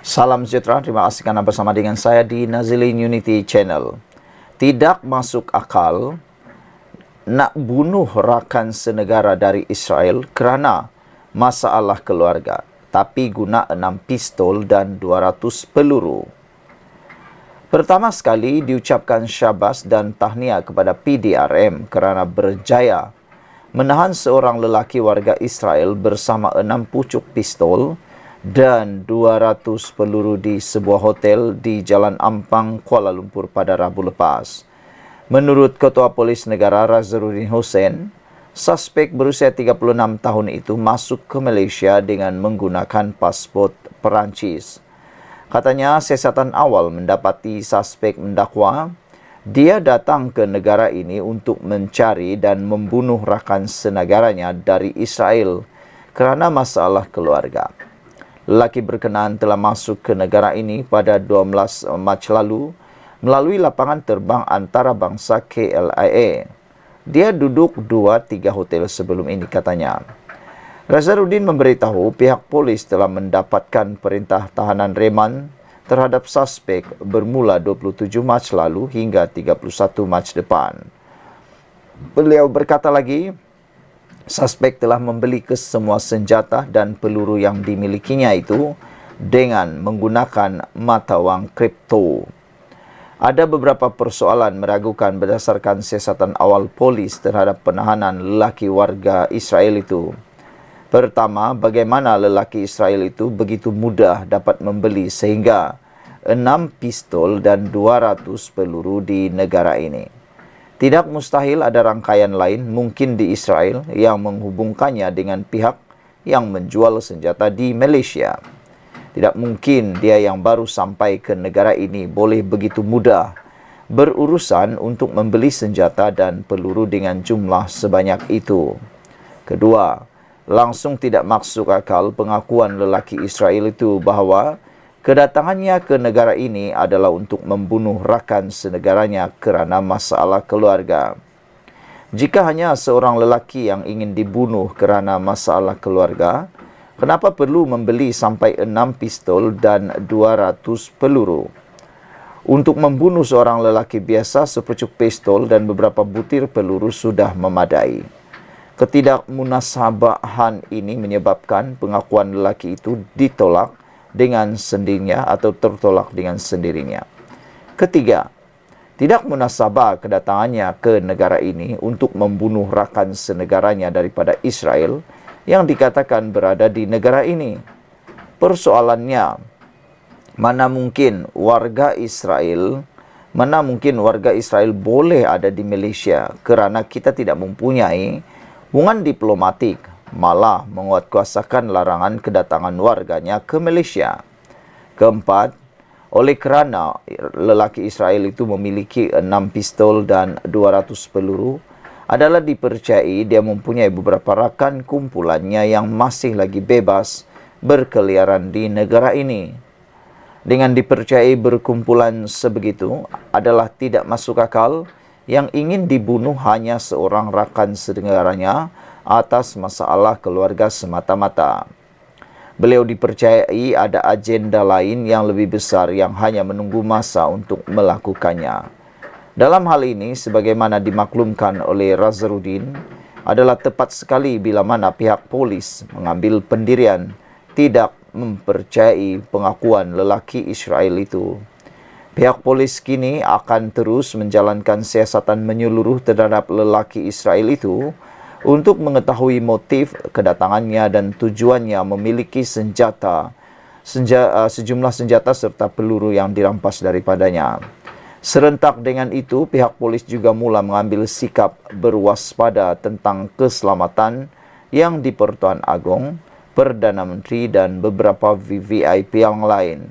Salam sejahtera, terima kasih karena bersama dengan saya di Nazilin Unity Channel. Tidak masuk akal nak bunuh rakan senegara dari Israel kerana masalah keluarga, tapi guna 6 pistol dan 200 peluru. Pertama sekali diucapkan syabas dan tahniah kepada PDRM kerana berjaya menahan seorang lelaki warga Israel bersama 6 pucuk pistol dan 200 peluru di sebuah hotel di Jalan Ampang, Kuala Lumpur pada Rabu lepas. Menurut Ketua Polis Negara Razaruddin Hussein, suspek berusia 36 tahun itu masuk ke Malaysia dengan menggunakan pasport Perancis. Katanya siasatan awal mendapati suspek mendakwa dia datang ke negara ini untuk mencari dan membunuh rakan senegaranya dari Israel kerana masalah keluarga. Lelaki berkenaan telah masuk ke negara ini pada 12 Mac lalu melalui lapangan terbang antarabangsa KLIA. Dia duduk 2-3 hotel sebelum ini, katanya. Razaruddin memberitahu pihak polis telah mendapatkan perintah tahanan reman terhadap suspek bermula 27 Mac lalu hingga 31 Mac depan. Beliau berkata lagi, suspek telah membeli kesemua senjata dan peluru yang dimilikinya itu dengan menggunakan mata wang kripto. Ada beberapa persoalan meragukan berdasarkan siasatan awal polis terhadap penahanan lelaki warga Israel itu. Pertama, bagaimana lelaki Israel itu begitu mudah dapat membeli sehingga 6 pistol dan 200 peluru di negara ini. Tidak mustahil ada rangkaian lain mungkin di Israel yang menghubungkannya dengan pihak yang menjual senjata di Malaysia. Tidak mungkin dia yang baru sampai ke negara ini boleh begitu mudah berurusan untuk membeli senjata dan peluru dengan jumlah sebanyak itu. Kedua, langsung tidak masuk akal pengakuan lelaki Israel itu bahawa kedatangannya ke negara ini adalah untuk membunuh rakan senegaranya kerana masalah keluarga. Jika hanya seorang lelaki yang ingin dibunuh kerana masalah keluarga, kenapa perlu membeli sampai 6 pistol dan 200 peluru? Untuk membunuh seorang lelaki biasa, sepucuk pistol dan beberapa butir peluru sudah memadai. Ketidakmunasabahan ini menyebabkan pengakuan lelaki itu ditolak dengan sendirinya atau tertolak dengan sendirinya. Ketiga, tidak munasabah kedatangannya ke negara ini untuk membunuh rakan senegaranya daripada Israel yang dikatakan berada di negara ini. Persoalannya, mana mungkin warga Israel boleh ada di Malaysia kerana kita tidak mempunyai hubungan diplomatik, malah menguatkuasakan larangan kedatangan warganya ke Malaysia. Keempat, oleh kerana lelaki Israel itu memiliki 6 pistol dan 200 peluru, adalah dipercayai dia mempunyai beberapa rakan kumpulannya yang masih lagi bebas berkeliaran di negara ini. Dengan dipercayai berkumpulan sebegitu, adalah tidak masuk akal yang ingin dibunuh hanya seorang rakan senegaranya atas masalah keluarga semata-mata. Beliau dipercayai ada agenda lain yang lebih besar yang hanya menunggu masa untuk melakukannya. Dalam hal ini, sebagaimana dimaklumkan oleh Razaruddin, adalah tepat sekali bila mana pihak polis mengambil pendirian tidak mempercayai pengakuan lelaki Israel itu. Pihak polis kini akan terus menjalankan siasatan menyeluruh terhadap lelaki Israel itu untuk mengetahui motif kedatangannya dan tujuannya memiliki sejumlah senjata serta peluru yang dirampas daripadanya. Serentak dengan itu, pihak polis juga mula mengambil sikap berwaspada tentang keselamatan yang di Pertuan Agong, Perdana Menteri dan beberapa VVIP yang lain.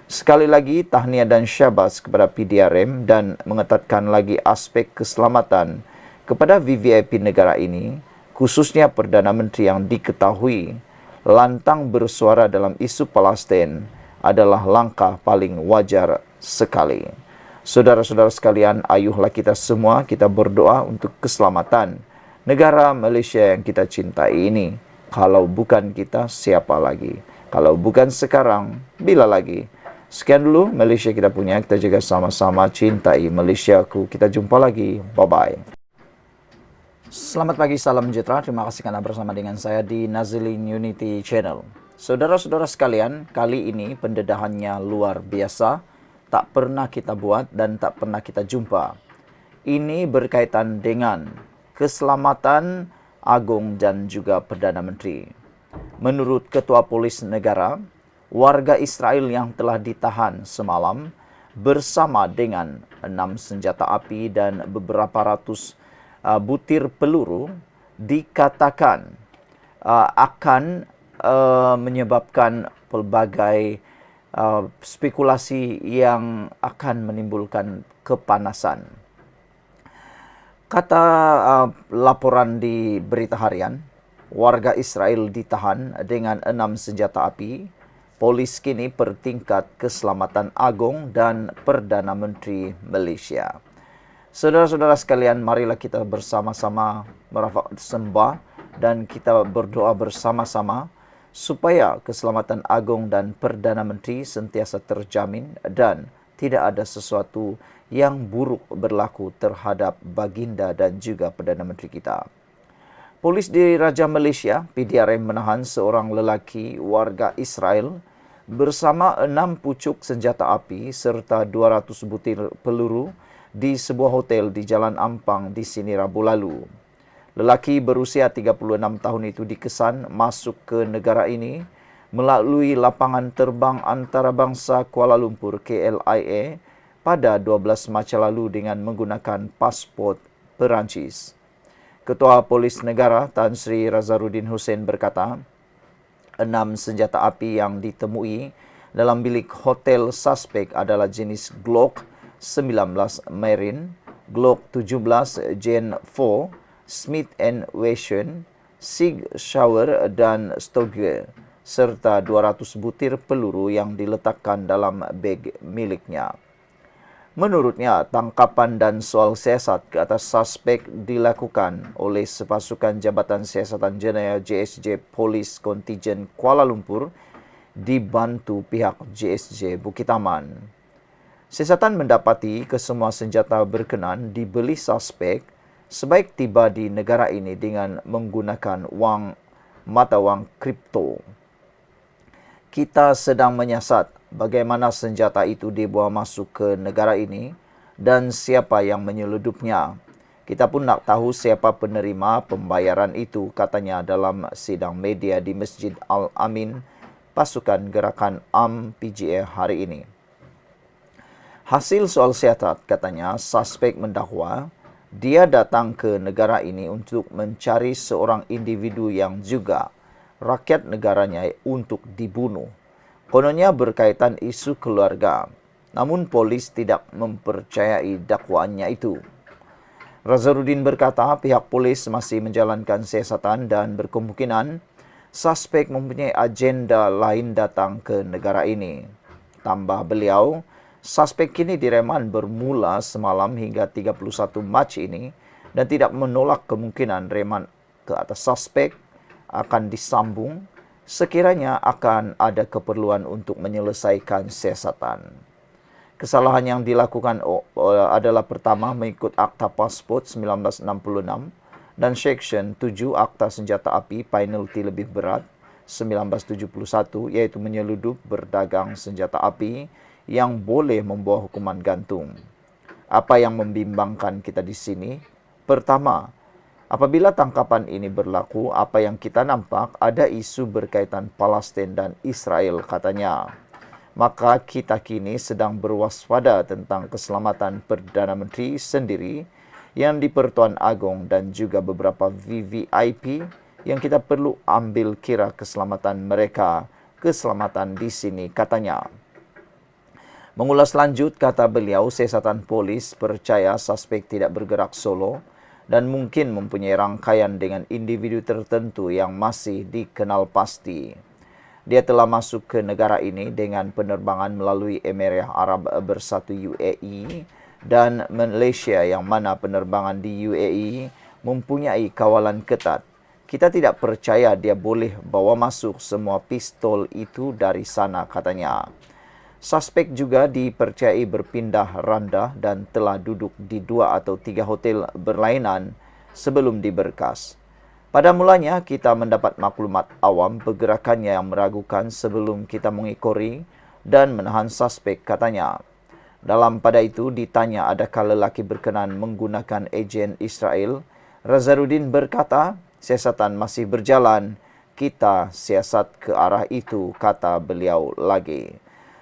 Sekali lagi, tahniah dan syabas kepada PDRM dan mengetatkan lagi aspek keselamatan kepada VVIP negara ini, khususnya Perdana Menteri yang diketahui lantang bersuara dalam isu Palestin adalah langkah paling wajar sekali. Saudara-saudara sekalian, ayuhlah kita semua kita berdoa untuk keselamatan negara Malaysia yang kita cintai ini. Kalau bukan kita, siapa lagi? Kalau bukan sekarang, bila lagi? Sekian dulu Malaysia kita punya. Kita juga sama-sama cintai Malaysiaku. Kita jumpa lagi. Bye-bye. Selamat pagi, salam sejahtera. Terima kasih karena bersama dengan saya di Nazilin Unity Channel. Saudara-saudara sekalian, kali ini pendedahannya luar biasa. Tak pernah kita buat dan tak pernah kita jumpa. Ini berkaitan dengan keselamatan agung dan juga Perdana Menteri. Menurut Ketua Polis Negara, warga Israel yang telah ditahan semalam bersama dengan 6 senjata api dan beberapa ratus butir peluru dikatakan akan menyebabkan pelbagai spekulasi yang akan menimbulkan kepanasan. Kata laporan di berita harian, warga Israel ditahan dengan 6 senjata api. Polis kini bertingkat keselamatan agung dan Perdana Menteri Malaysia. Saudara-saudara sekalian, marilah kita bersama-sama merafak sembah dan kita berdoa bersama-sama supaya keselamatan agung dan Perdana Menteri sentiasa terjamin dan tidak ada sesuatu yang buruk berlaku terhadap baginda dan juga Perdana Menteri kita. Polis di Raja Malaysia, PDRM, menahan seorang lelaki warga Israel bersama 6 pucuk senjata api serta 200 butir peluru di sebuah hotel di Jalan Ampang di sini Rabu lalu. Lelaki berusia 36 tahun itu dikesan masuk ke negara ini melalui lapangan terbang antarabangsa Kuala Lumpur KLIA pada 12 Mac lalu dengan menggunakan pasport Perancis. Ketua Polis Negara Tan Sri Razarudin Hussein berkata, 6 senjata api yang ditemui dalam bilik hotel suspek adalah jenis Glock 19 Marine, Glock 17 Gen 4, Smith & Wesson, Sig Sauer dan Stoeger, serta 200 butir peluru yang diletakkan dalam beg miliknya. Menurutnya, tangkapan dan soal siasat ke atas suspek dilakukan oleh sepasukan Jabatan Siasatan Jenayah JSJ Polis Kontijen Kuala Lumpur dibantu pihak JSJ Bukit Aman. Siasatan mendapati kesemua senjata berkenan dibeli suspek sebaik tiba di negara ini dengan menggunakan mata wang kripto. Kita sedang menyiasat bagaimana senjata itu dibawa masuk ke negara ini dan siapa yang menyeludupnya. Kita pun nak tahu siapa penerima pembayaran itu, katanya dalam sidang media di Masjid Al-Amin, pasukan gerakan PGA hari ini. Hasil soal siasat, katanya, suspek mendakwa dia datang ke negara ini untuk mencari seorang individu yang juga rakyat negaranya untuk dibunuh. Kononnya berkaitan isu keluarga, namun polis tidak mempercayai dakwaannya itu. Razarudin berkata pihak polis masih menjalankan siasatan dan berkemungkinan suspek mempunyai agenda lain datang ke negara ini. Tambah beliau, suspek kini direman bermula semalam hingga 31 Mac ini dan tidak menolak kemungkinan reman ke atas suspek akan disambung sekiranya akan ada keperluan untuk menyelesaikan siasatan. Kesalahan yang dilakukan adalah pertama mengikut Akta Pasport 1966 dan Section 7 Akta Senjata Api penalti lebih berat 1971 yaitu menyeludup berdagang senjata api yang boleh membawa hukuman gantung. Apa yang membimbangkan kita di sini? Pertama, apabila tangkapan ini berlaku, apa yang kita nampak ada isu berkaitan Palestin dan Israel, katanya. Maka kita kini sedang berwaspada tentang keselamatan Perdana Menteri sendiri yang di Pertuan Agong dan juga beberapa VVIP yang kita perlu ambil kira keselamatan mereka, keselamatan di sini, katanya. Mengulas lanjut, kata beliau, siasatan polis percaya suspek tidak bergerak solo dan mungkin mempunyai rangkaian dengan individu tertentu yang masih dikenal pasti. Dia telah masuk ke negara ini dengan penerbangan melalui Emirat Arab Bersatu UAE dan Malaysia yang mana penerbangan di UAE mempunyai kawalan ketat. Kita tidak percaya dia boleh bawa masuk semua pistol itu dari sana, katanya. Suspek juga dipercayai berpindah randah dan telah duduk di 2 atau 3 hotel berlainan sebelum diberkas. Pada mulanya, kita mendapat maklumat awam pergerakannya yang meragukan sebelum kita mengikori dan menahan suspek, katanya. Dalam pada itu ditanya adakah lelaki berkenan menggunakan ejen Israel. Razarudin berkata, siasatan masih berjalan, kita siasat ke arah itu, kata beliau lagi.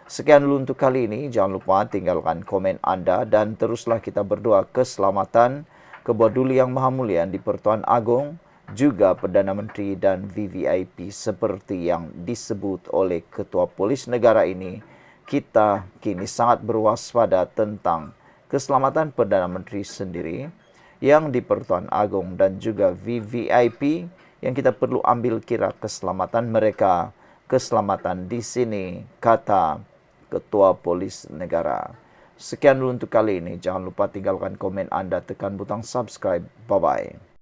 Sekian dulu untuk kali ini, jangan lupa tinggalkan komen anda dan teruslah kita berdoa keselamatan kebuat Duli Yang Maha Mulia di Pertuan Agong, juga Perdana Menteri dan VVIP seperti yang disebut oleh Ketua Polis Negara ini. Kita kini sangat berwaspada tentang keselamatan Perdana Menteri sendiri yang di Pertuan Agong dan juga VVIP yang kita perlu ambil kira keselamatan mereka, keselamatan di sini, kata Ketua Polis Negara. Sekian dulu untuk kali ini. Jangan lupa tinggalkan komen anda, tekan butang subscribe. Bye-bye.